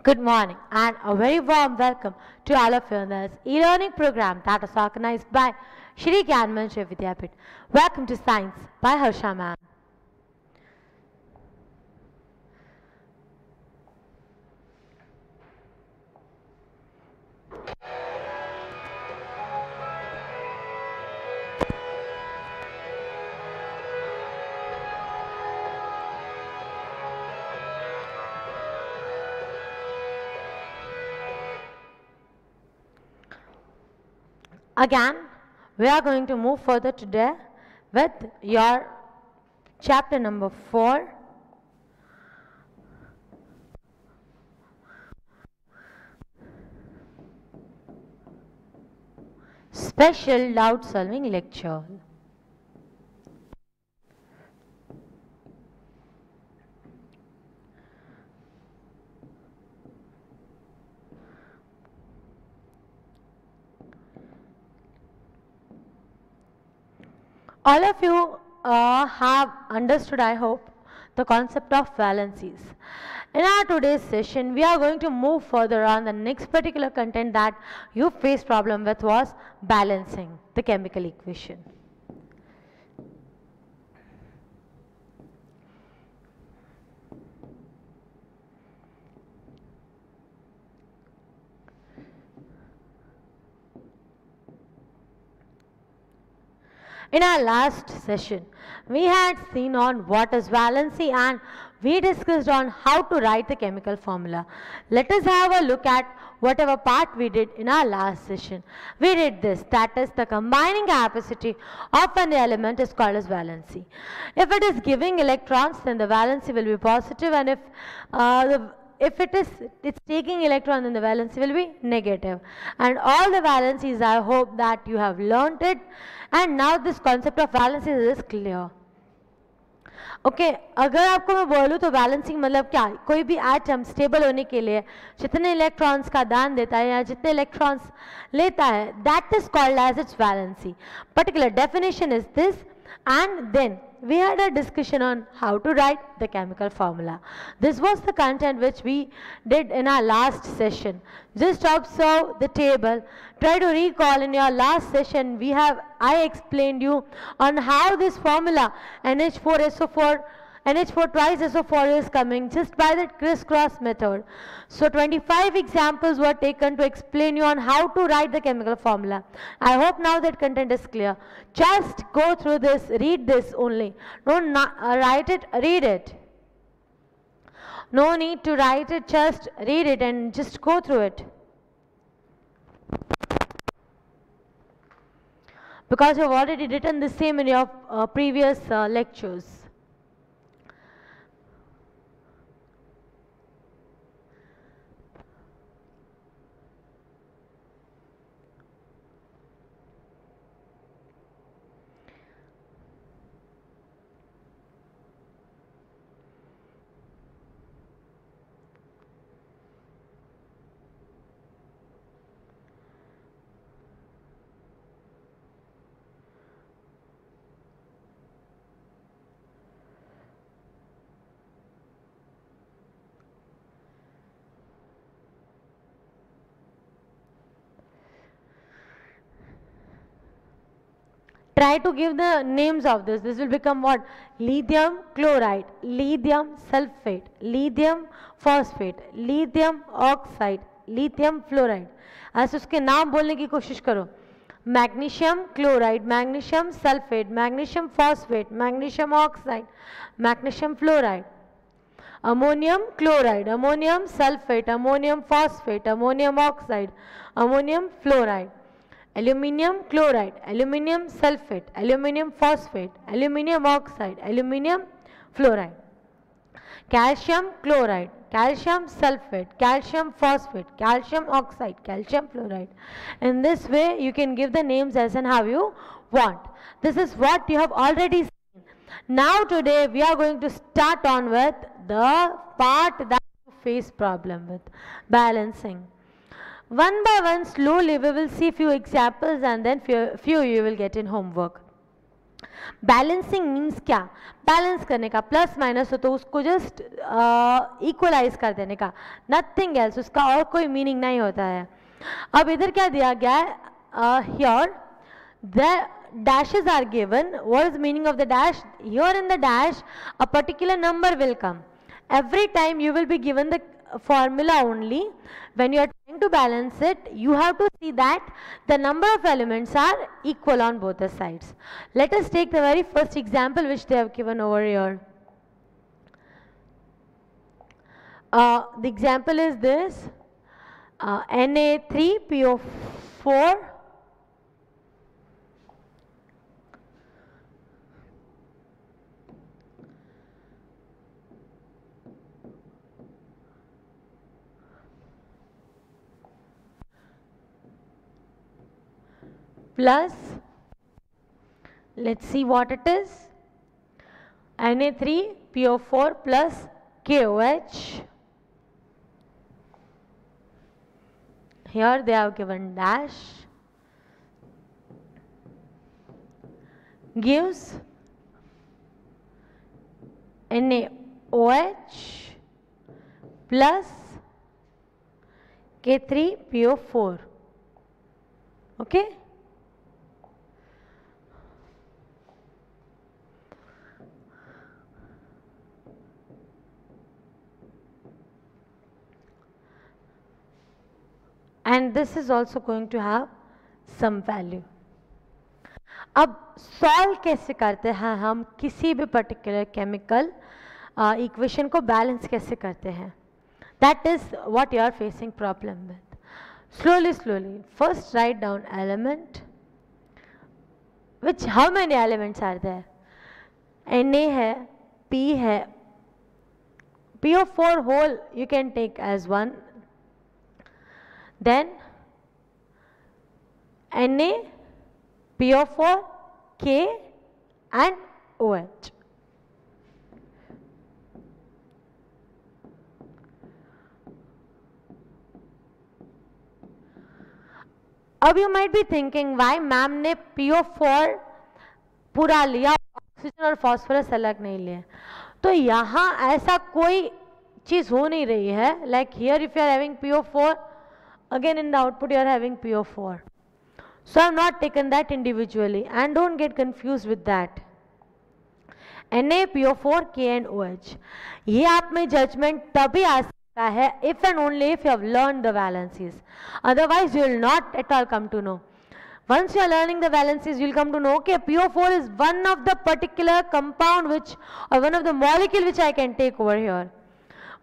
Good morning and a very warm welcome to all of you in this e-learning program that is organized by Shri Gyan Manjay Vidyapit. Welcome to Science by Harsha ma'am. Again, we are going to move further today with your chapter number 4. Special doubt solving lecture. All of you have understood, I hope, the concept of valencies. In our today's session, we are going to move further on. The next particular content that you faced problem with was balancing the chemical equation. In our last session, we had seen on what is valency and we discussed on how to write the chemical formula. Let us have a look at whatever part we did in our last session. We did this, that is the combining capacity of an element is called as valency. If it is giving electrons, then the valency will be positive, and if it's taking electron, then the valency will be negative. And all the valencies, I hope that you have learnt it, and now this concept of valencies is clear. Okay अगर आपको मैं बोलूँ तो balancing मतलब क्या, कोई भी atom stable होने के लिए जितने इलेक्ट्रॉन्स का दान देता है या जितने इलेक्ट्रॉन्स लेता है, that is called as its valency. Particular definition is this, and then we had a discussion on how to write the chemical formula. This was the content which we did in our last session. Just observe the table. Try to recall in your last session I explained you on how this formula NH4SO4 NH4 twice SO4 is coming just by the crisscross method. So 25 examples were taken to explain you on how to write the chemical formula. I hope now that content is clear. Just go through this, read this only. Don't write it, read it. No need to write it, just read it and just go through it. Because you have already written the same in your previous lectures. Try to give the names of this. This will become what? Lithium chloride, lithium sulfate, lithium phosphate, lithium oxide, lithium fluoride. ऐसे उसके नाम बोलने की कोशिश करो. Magnesium chloride, magnesium sulfate, magnesium phosphate, magnesium oxide, magnesium fluoride. Ammonium chloride, ammonium sulfate, ammonium phosphate, ammonium oxide, ammonium fluoride. Aluminium chloride, aluminium sulfate, aluminium phosphate, aluminium oxide, aluminium fluoride. Calcium chloride, calcium sulfate, calcium phosphate, calcium oxide, calcium fluoride. In this way, you can give the names as and how you want. This is what you have already seen. Now today, we are going to start on with the part that you face problem with, balancing. One by one, slowly we will see few examples and then few you will get in homework. Balancing means क्या? Balance करने का, plus minus हो तो उसको just equalise कर देने का, nothing else, उसका और कोई मीनिंग नहीं होता है। अब इधर क्या दिया गया है? Here the dashes are given. What is the meaning of the dash? Here in the dash a particular number will come. Every time you will be given the formula only. When you are trying to balance it, you have to see that the number of elements are equal on both the sides. Let us take the very first example which they have given over here. The example is this, Na3PO4 plus, let's see what it is, Na3PO4 plus KOH. Here they have given dash, gives NaOH plus K3PO4. Okay? And this is also going to have some value. अब solve कैसे करते हैं हम किसी भी particular chemical equation को balance कैसे करते हैं? That is what you are facing problem with. Slowly, first write down element. How many elements are there? Na है, P है, PO4 whole you can take as one. Then Na, PO4, K and OH. अब you might be thinking why ma'am ने PO4 पूरा लिया, oxygen और phosphorus अलग नहीं लिए. तो यहाँ ऐसा कोई चीज हो नहीं रही है. Like here if you are having PO4, again in the output you are having PO4. So I have not taken that individually, and don't get confused with that. Na, PO4, K and OH. ये आप में judgment तभी आ सकता है if and only if you have learned the valencies. Otherwise you will not at all come to know. Once you are learning the valencies, you will come to know, okay, PO4 is one of the particular compound which, or one of the molecule which I can take over here.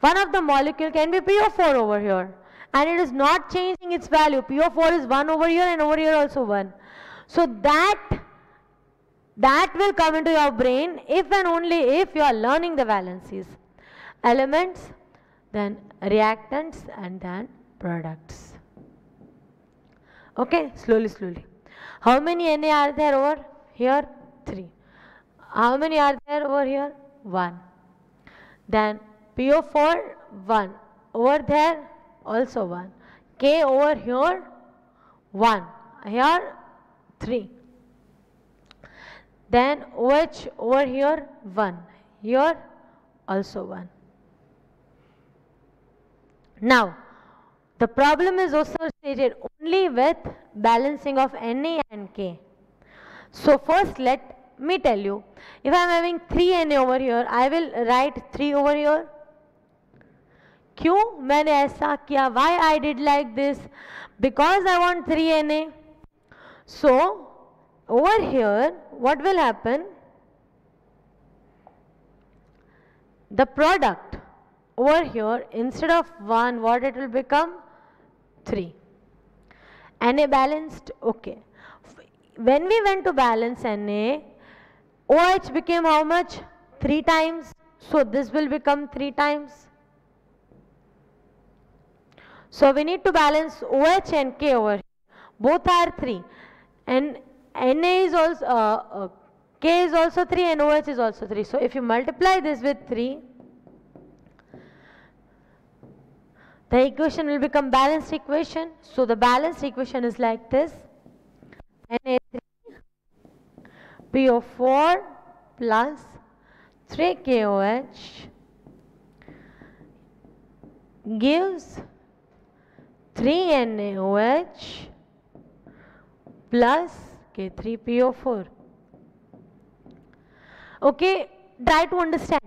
One of the molecule can be PO4 over here. And it is not changing its value. PO4 is 1 over here and over here also 1. So that will come into your brain if and only if you are learning the valencies. Elements, then reactants and then products. Okay, slowly. How many Na are there over here? 3. How many are there over here? 1. Then PO4, 1. Over there, also 1. K over here 1, here 3. Then OH over here 1, here also 1. Now the problem is associated only with balancing of Na and K. So first let me tell you, if I am having 3 Na over here, I will write 3 over here. क्यों मैंने ऐसा किया? Why I did like this? Because I want 3 Na. So over here what will happen? The product over here, instead of 1, what it will become? 3. Na balanced, okay. When we went to balance Na, OH became how much? 3 times. So this will become 3 times. So we need to balance OH and K over here. Both are 3. And Na is also, K is also 3 and OH is also 3. So if you multiply this with 3, the equation will become balanced equation. So the balanced equation is like this. Na3 PO4 plus 3 KOH gives 3 NaOH plus K3PO4. Okay, try to understand.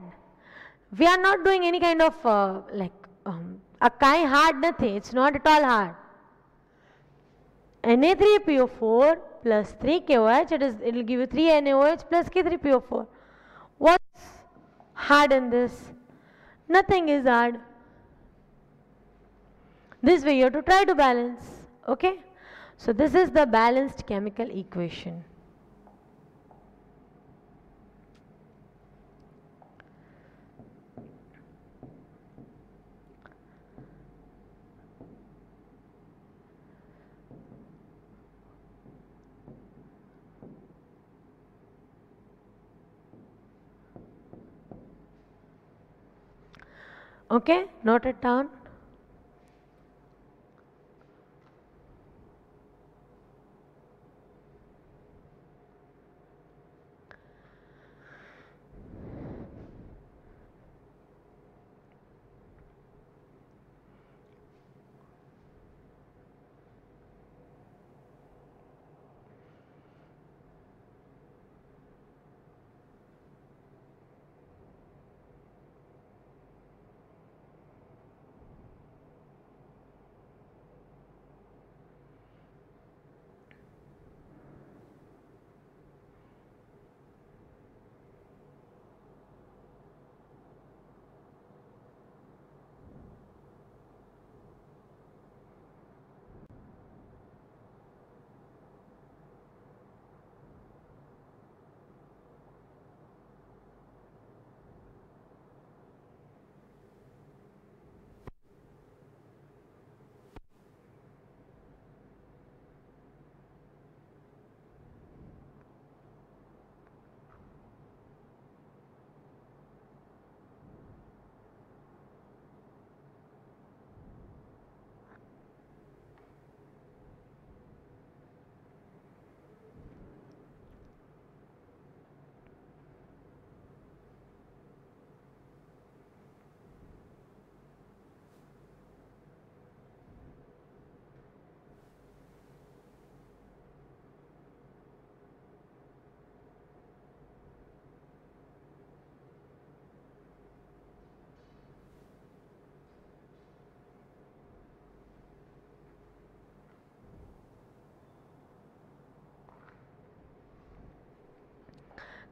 We are not doing any kind of a kind hard nothing. It's not at all hard. Na3PO4 plus 3 KOH, it will give you 3 NaOH plus K3PO4. What's hard in this? Nothing is hard. This way you have to try to balance. Okay? So this is the balanced chemical equation. Okay, note it down.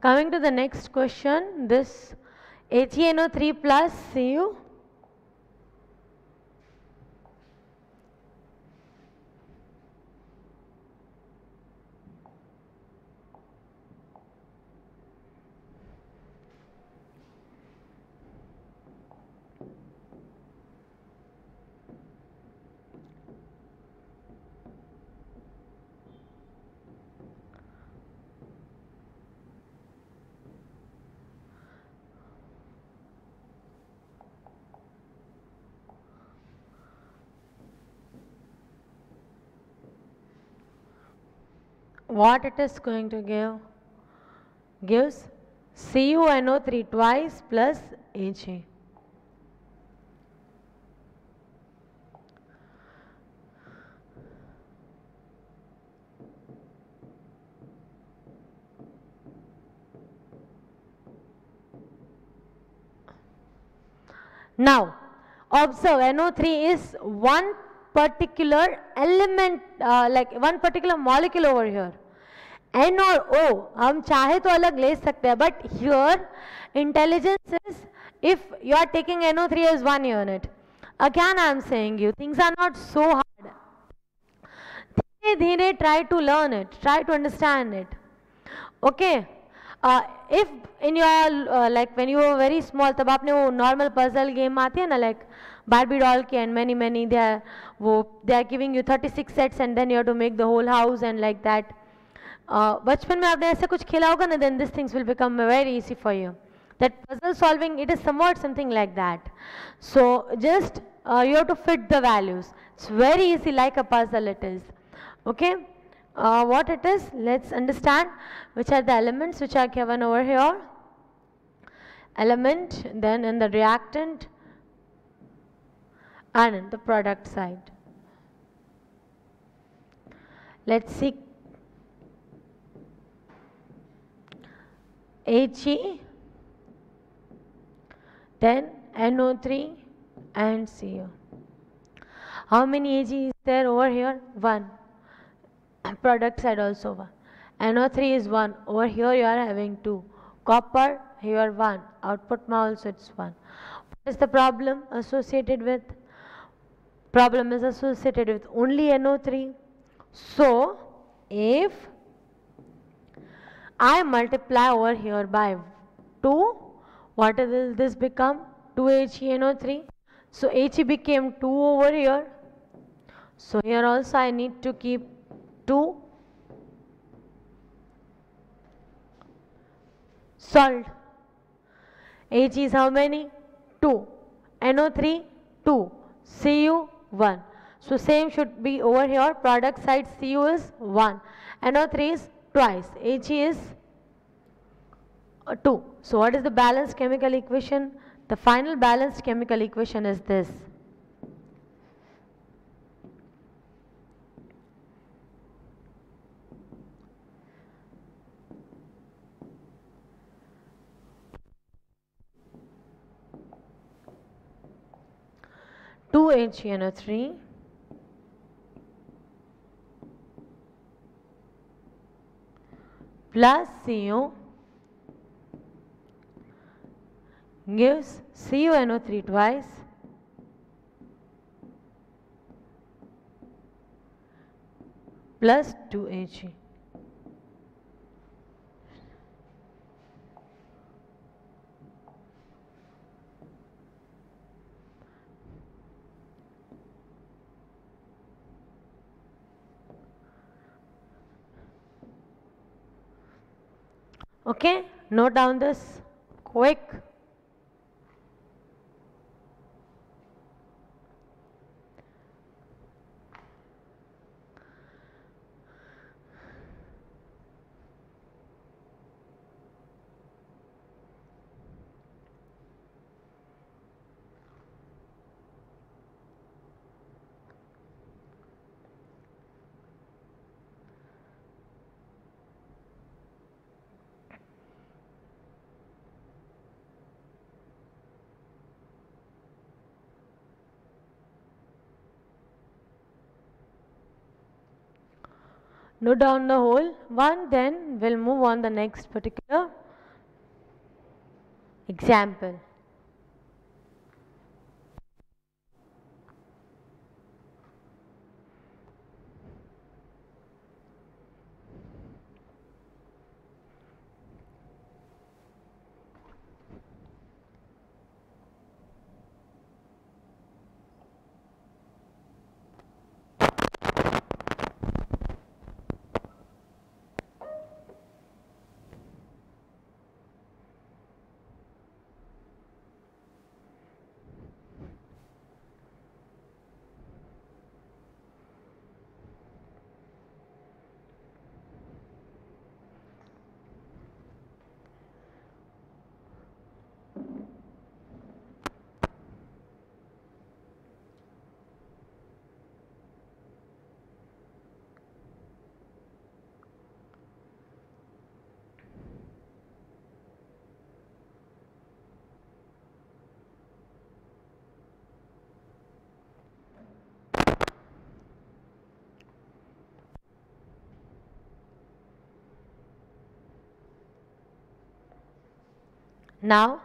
Coming to the next question, this HeNO3 plus Cu what it is going to give? Gives CuNO3 twice plus He. Now observe, NO3 is one particular element, like one particular molecule over here. N और O हम चाहे तो अलग ले सकते हैं, but here intelligence is if you are taking NO3 as one unit. Again I am saying you, things are not so hard. धीरे धीरे try to learn it, try to understand it. Okay. If in your like when you were very small, तब आपने वो normal puzzle game आती है ना, like Barbie doll की and many they are giving you 36 sets and then you have to make the whole house and like that. बचपन में आपने ऐसा कुछ खेला होगा ना, then these things will become very easy for you. That puzzle solving, it is somewhat something like that. So just you have to fit the values. It's very easy, like a puzzle it is. Okay. what it is, let's understand which are the elements which are given over here. Element, then in the reactant and in the product side. Let's see. He, then NO3 and CO. How many Ag is there over here? 1. Product side also 1. NO3 is 1. Over here you are having 2. Copper, here 1. Output also it's 1. What is the problem associated with? Problem is associated with only NO3. So, if I multiply over here by 2, what will this become? 2HeNO3. So, He became 2 over here. So, here also I need to keep 2. Solved. H is how many? 2. NO3, 2. Cu, 1. So, same should be over here. Product side Cu is 1. NO3 is twice. H is 2. So, what is the balanced chemical equation? The final balanced chemical equation is this. Two HNO3 plus CO gives CuNO3 twice plus 2He. Okay, note down this quick. Note down the whole one, then we'll move on the next particular example. Now,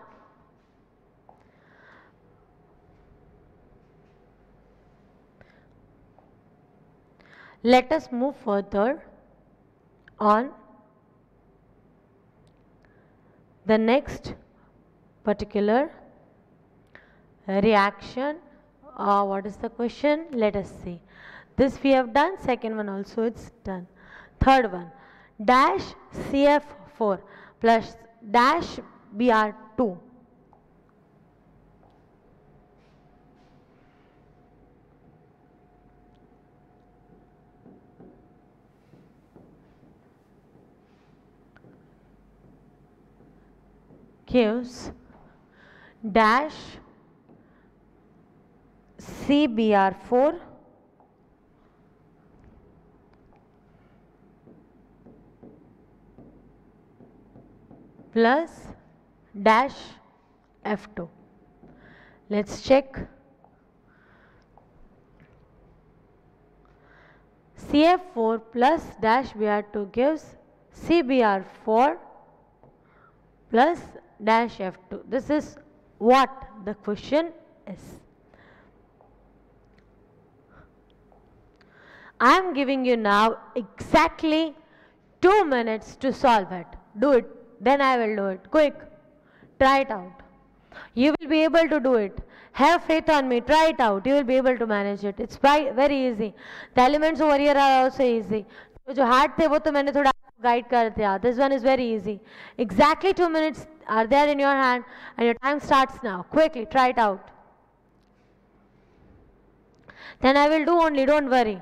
let us move further on the next particular reaction. What is the question? Let us see. This we have done, second one also it's done. Third one, dash CF4 plus dash Br2. gives dash CBr4 plus dash F2. Let's check. CF4 plus dash Br2 gives CBr4 plus dash F2. This is what the question is. I am giving you now exactly 2 minutes to solve it. Do it. Then I will do it. Quick. Try it out. You will be able to do it. Have faith on me. Try it out. You will be able to manage it. It's very easy. The elements over here are also easy. जो hard थे वो तो मैंने थोड़ा guide कर दिया. This one is very easy. Exactly 2 minutes are there in your hand and your time starts now. Quickly try it out. Then I will do only. Don't worry.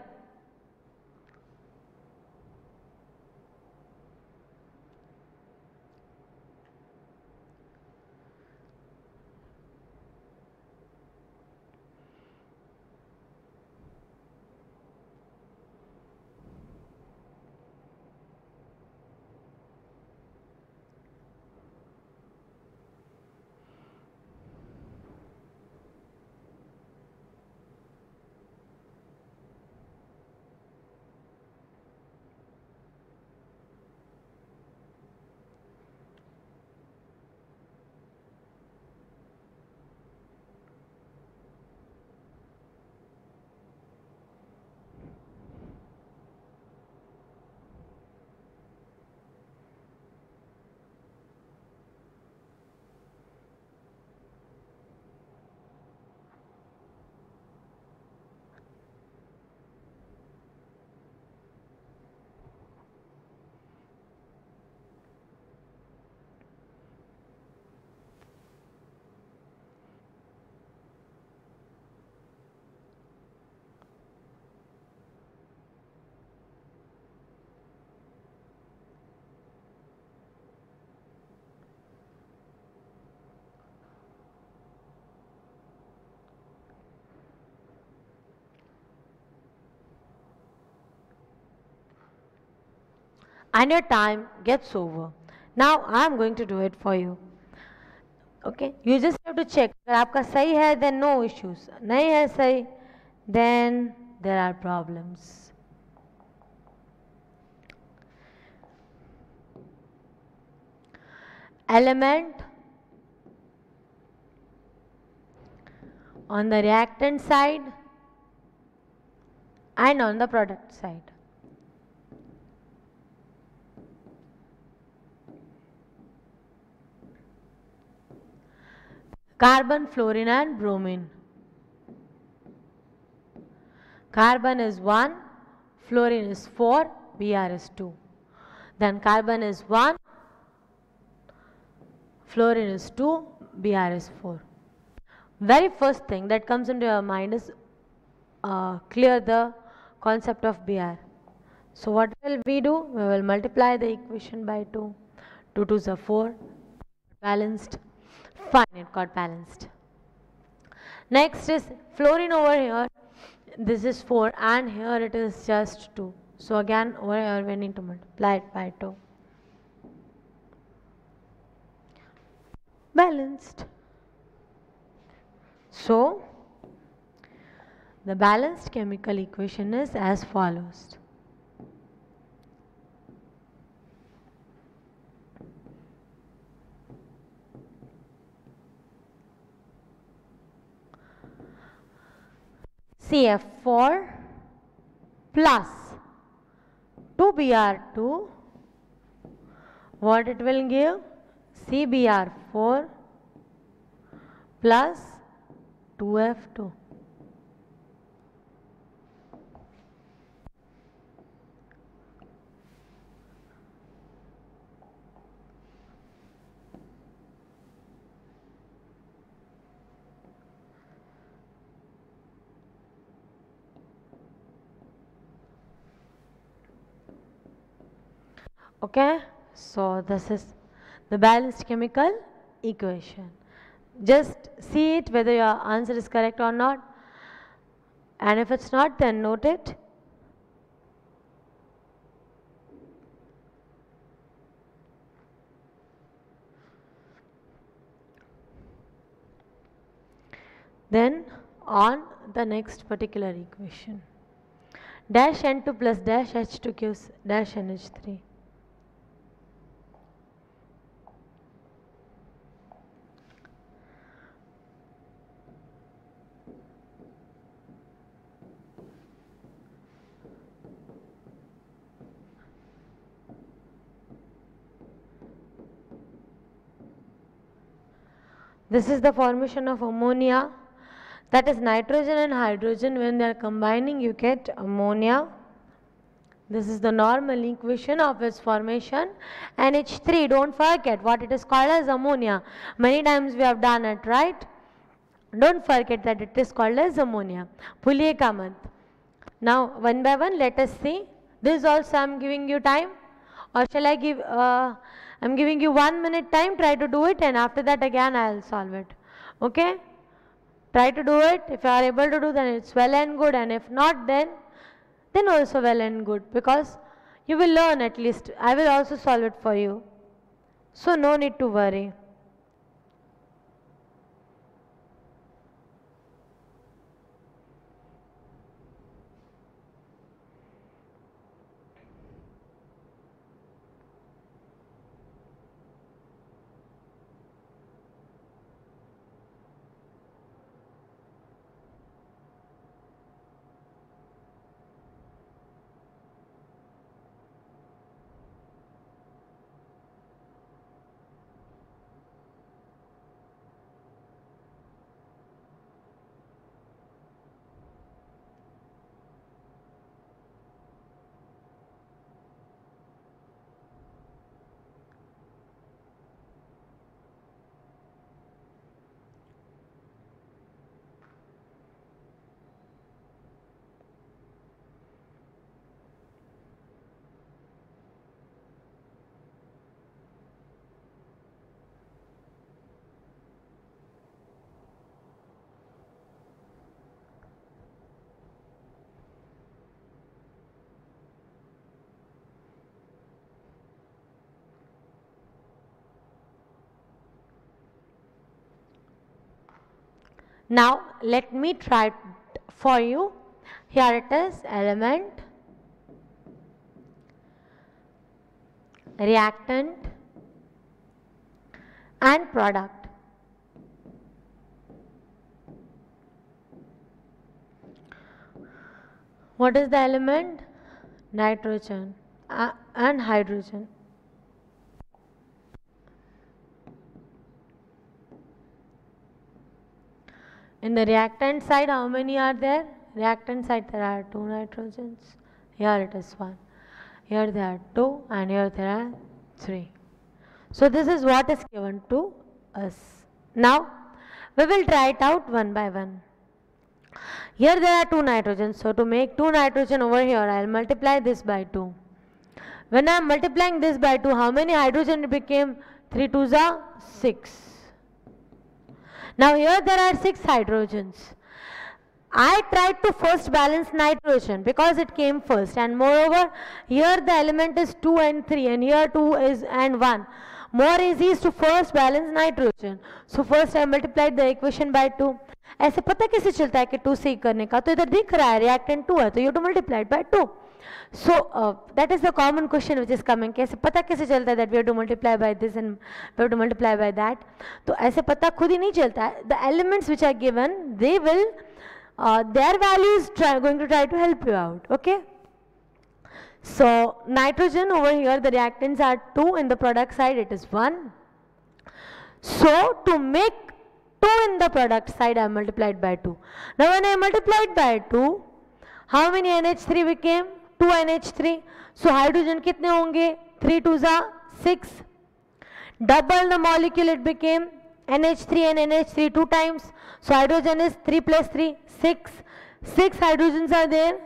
And your time gets over. Now I am going to do it for you. Okay, you just have to check. अगर आपका सही है, then no issues. नहीं है सही, then there are problems. Element on the reactant side and on the product side. Carbon, fluorine and bromine. Carbon is 1, fluorine is 4, Br is 2. Then carbon is 1, fluorine is 2, Br is 4. Very first thing that comes into your mind is clear the concept of Br. So what will we do? We will multiply the equation by 2. 2 2s are 4. Balanced. Fine, it got balanced. Next is fluorine over here. This is 4 and here it is just 2. So again over here we need to multiply it by 2. Balanced. So the balanced chemical equation is as follows. CF4 plus 2Br2, what it will give? CBr4 plus 2F2. Okay, so this is the balanced chemical equation. Just see it whether your answer is correct or not, and if it's not, then note it. Then on the next particular equation, dash N2 plus dash H2 gives dash NH3. This is the formation of ammonia. That is nitrogen and hydrogen. When they are combining, you get ammonia. This is the normal equation of its formation. NH3, don't forget what it is called as ammonia. Many times we have done it, right? Don't forget that it is called as ammonia. Bhuliega mat. Now, one by one, let us see. This also I am giving you time. Or shall I give, I am giving you 1 minute time. Try to do it, and after that again I will solve it. Okay? Try to do it. If you are able to do, then it's well and good, and if not, then also well and good, because you will learn at least. I will also solve it for you. So no need to worry. Now let me try for you. Here it is: element, reactant and product. What is the element? Nitrogen and hydrogen. In the reactant side, how many are there? Reactant side, there are 2 nitrogens. Here it is 1. Here there are 2, and here there are 3. So this is what is given to us. Now we will try it out one by one. Here there are 2 nitrogens. So to make 2 nitrogen over here, I will multiply this by 2. When I am multiplying this by 2, how many hydrogen it became? 3 2s are 6. Now here there are 6 hydrogens. I tried to first balance nitrogen because it came first, and moreover here the element is 2 and 3, and here 2 is and 1. More easy is to first balance nitrogen. So first I multiplied the equation by 2. ऐसे पता कैसे चलता है कि 2 से करने का? तो इधर दिख रहा है reactant 2 है, तो you have to multiply it by 2. So that is the common question which is coming. कैसे पता कैसे चलता है that we have to multiply by this and we have to multiply by that? तो ऐसे पता खुद ही नहीं चलता है. The elements which are given, they will their values going to try to help you out. Okay. So nitrogen over here, the reactants are 2. In the product side, it is 1. So to make 2 in the product side, I multiplied by 2. Now when I multiplied by 2, how many NH3 became? 2 NH3. So hydrogen कितने होंगे? 3 2s are 6. Double the molecule, it became NH3 and NH3 2 times. So hydrogen is 3 plus 3, 6. 6 hydrogens are there.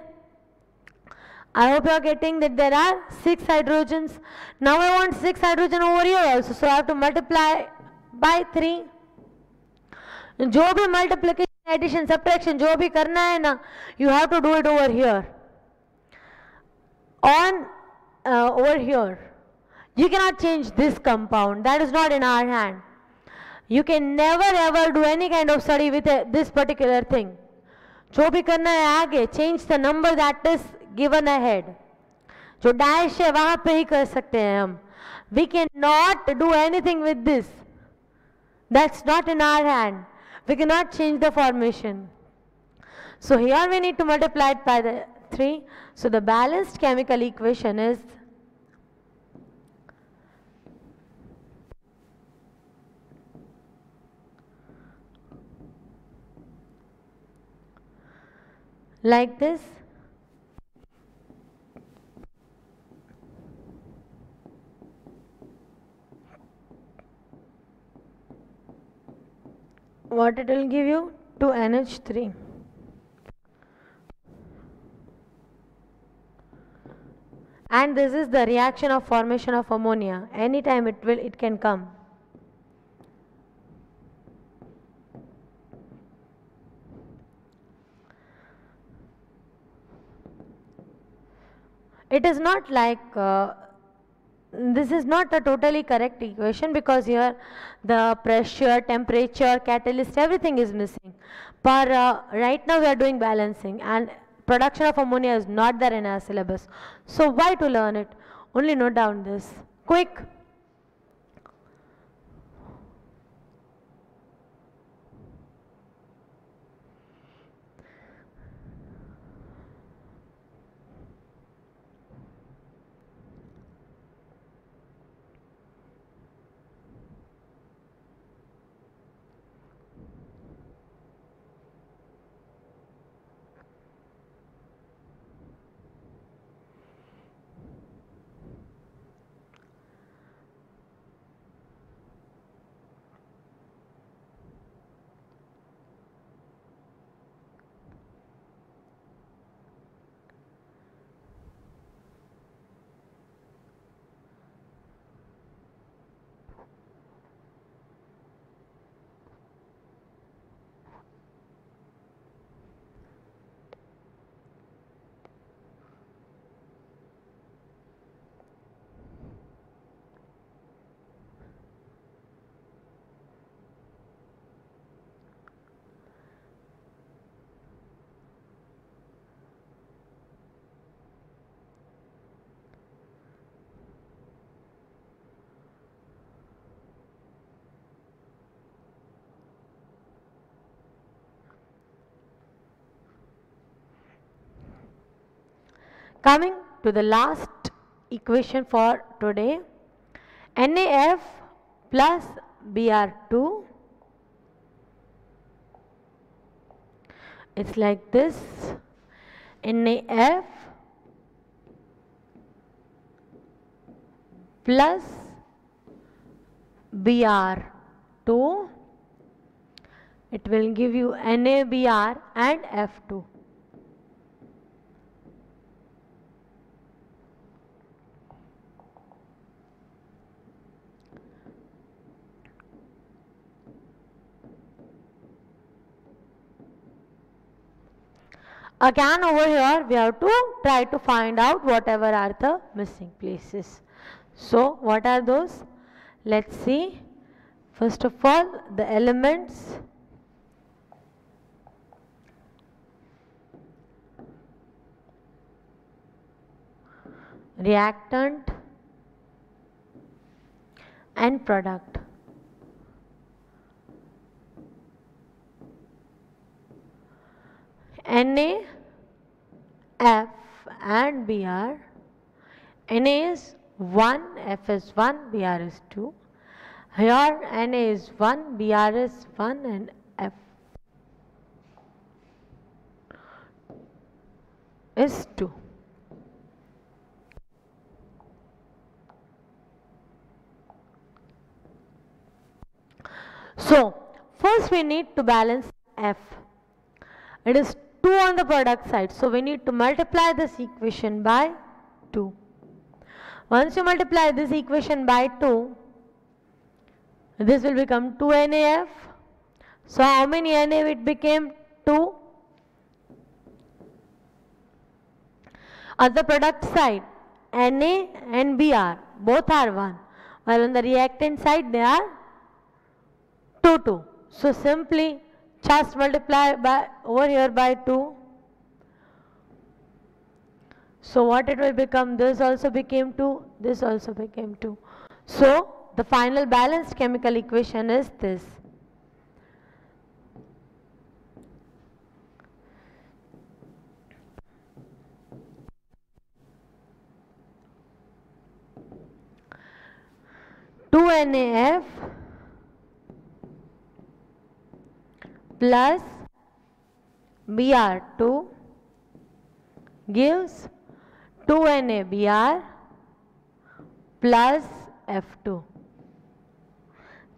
I hope you are getting that there are 6 hydrogens. Now I want 6 hydrogen over here also. So I have to multiply by 3. जो भी multiplication, addition, subtraction जो भी करना है ना, you have to do it over here. Over here. You cannot change this compound. That is not in our hand. You can never ever do any kind of study with this particular thing. जो भी करना है आगे, change the number that is given ahead. जो dash है वहाँ पे ही कर सकते हैं हम. We cannot do anything with this. That's not in our hand. We cannot change the formation. So here we need to multiply it by the 3. So the balanced chemical equation is like this. What it will give you? 2NH3. And this is the reaction of formation of ammonia. Anytime it can come. It is not like this is not a totally correct equation, because here the pressure, temperature, catalyst, everything is missing. But right now we are doing balancing, and production of ammonia is not there in our syllabus. So why to learn it? Only note down this. Quick. Coming to the last equation for today, NaF plus Br2, it's like this, NaF plus Br2, it will give you NaBr and F2. Again over here we have to try to find out whatever are the missing places. So what are those? Let's see. First of all, the elements. Reactant and product. Na, F and Br. Na is 1, F is 1, Br is 2. Here Na is 1, Br is 1 and F is 2. So first we need to balance F. It is 2 on the product side, so we need to multiply this equation by 2. Once you multiply this equation by 2, This will become 2NaF. So how many Na it became? 2. On the product side, Na and Br both are 1, while on the reactant side they are 2, 2. So simply just multiply by over here by 2. So what it will become? This also became 2, this also became 2. So the final balanced chemical equation is this. Two NaF plus Br2 gives 2NaBr plus F2.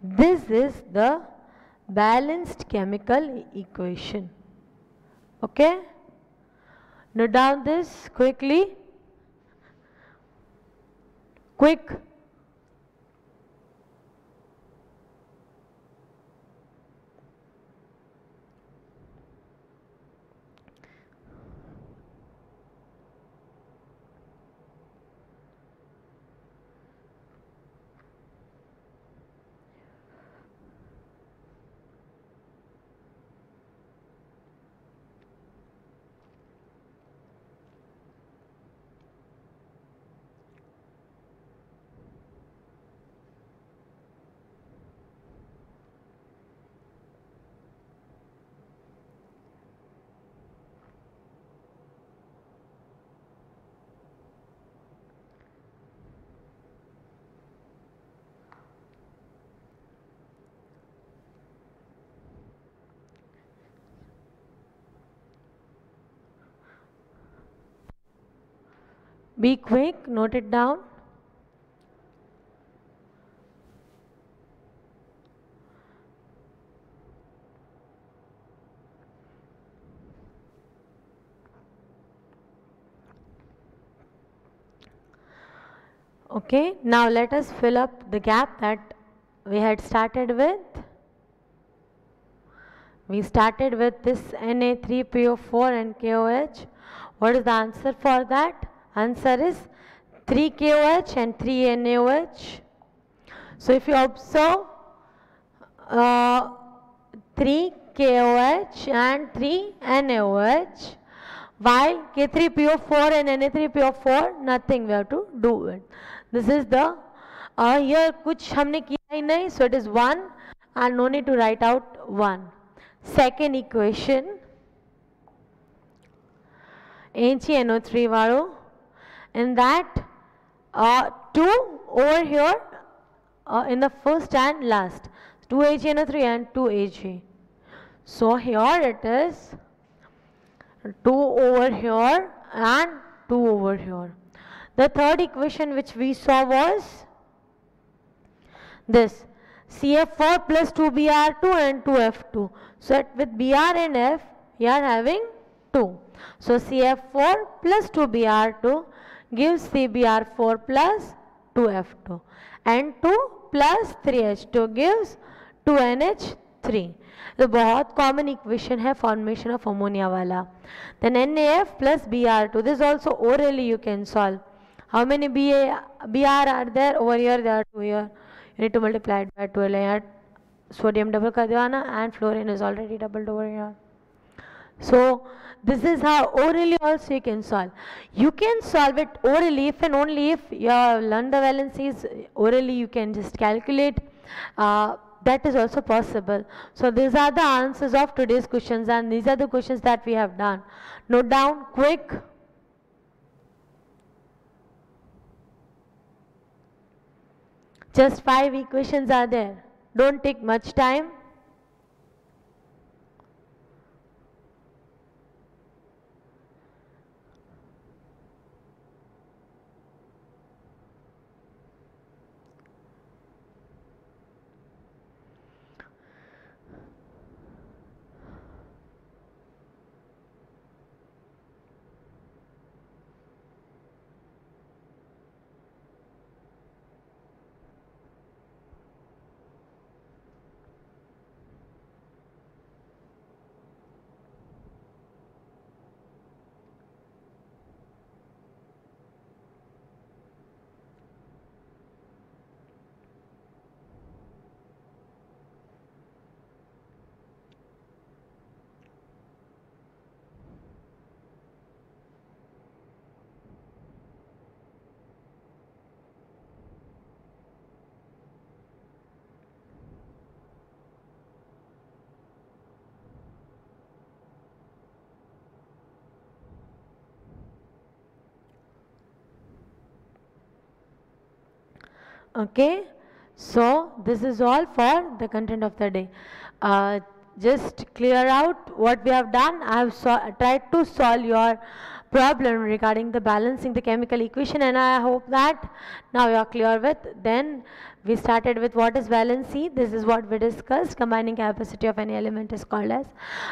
This is the balanced chemical equation. Okay? Note down this quickly. Quick. Be quick, note it down. Okay, now let us fill up the gap that we had started with. We started with this Na3PO4 and KOH. What is the answer for that? Answer is 3 KOH and 3 NaOH. So if you observe 3 KOH and 3 NaOH, while K3PO4 and Na3PO4 nothing we have to do it. This is the here कुछ हमने किया ही नहीं, so it is 1 and no need to write out 1. Second equation HNO3 वालों, in that 2 over here in the first and last, 2 HNO3 and 2 Ag. So here it is 2 over here and 2 over here. The third equation which we saw was this CF4 plus 2Br2 and 2F2. So with Br and F we are having 2. So CF4 plus 2Br2 gives CBr4 plus 2F2 and 2 plus 3H2 gives 2NH3. तो बहुत common equation है formation of ammonia वाला. Then NaF plus Br2. This also orally you can solve. How many Br are there? Over here there are 2 here. You need to multiply it by 12. यहाँ sodium double कर देना and fluorine is already doubled over here. So this is how orally also you can solve. You can solve it orally if and only if you have learned the valencies orally. You can just calculate. That is also possible. So these are the answers of today's questions and these are the questions that we have done. Note down quick. Just 5 equations are there. Don't take much time. Okay, so this is all for the content of the day. Just clear out what we have done. I have tried to solve your problem regarding the balancing the chemical equation, and I hope that now you are clear with. Then we started with what is valency. This is what we discussed. Combining capacity of any element is called as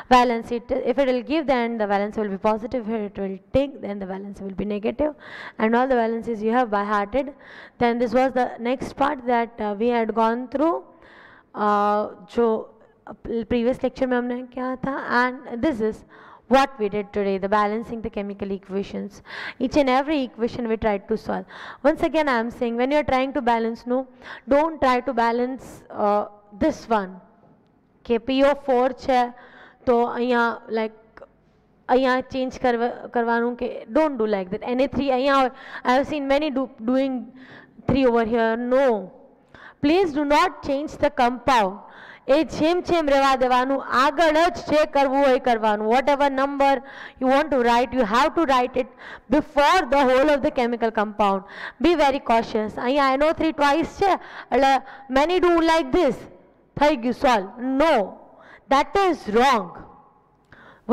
valency. If it will give, then the valence will be positive. If it will take, then the valence will be negative. And all the valencies you have by hearted. Then this was the next part that we had gone through. जो previous lecture में हमने क्या था, and this is what we did today, the balancing the chemical equations. Each and every equation we tried to solve. Once again I am saying, when you are trying to balance, no, don't try to balance this one. કે PO4 છે તો અહીંયા like અહીંયા change કરવાનું કે don't do like that. Na3 અહીંયા I have seen many doing 3 over here. No, please do not change the compound. એ જેમ રહેવા દેવાનું, આગળ જ જે કરવું હોય કરવાનું. Whatever number you want to write, you have to write it before the whole of the chemical compound. Be very cautious. અહીંયા NO3 twice છે એટલે many do like this, થઈ ગયું solve. No, that is wrong.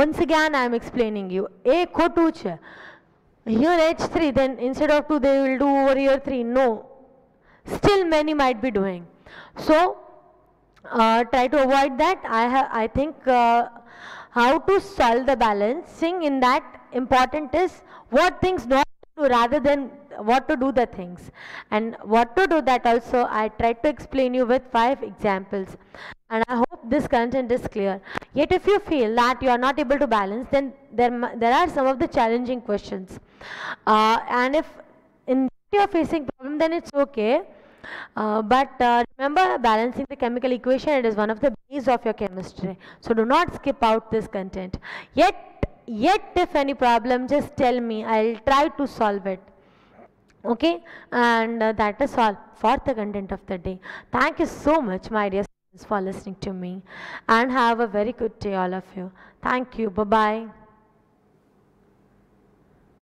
Once again I am explaining you, એ ખોટું છે. Here H3, then instead of 2 they will do over here 3. No, still many might be doing. So try to avoid that. I think how to solve the balancing, in that important is what things not to do rather than what to do the things, and what to do that also I tried to explain you with 5 examples, and I hope this content is clear. Yet if you feel that you are not able to balance, then there are some of the challenging questions, and if in you are facing problem, then it's okay. But remember, balancing the chemical equation, it is one of the base of your chemistry. So do not skip out this content. Yet if any problem, just tell me. I'll try to solve it. Okay, and that is all for the content of the day. Thank you so much, my dear students, for listening to me, and have a very good day, all of you. Thank you. Bye bye.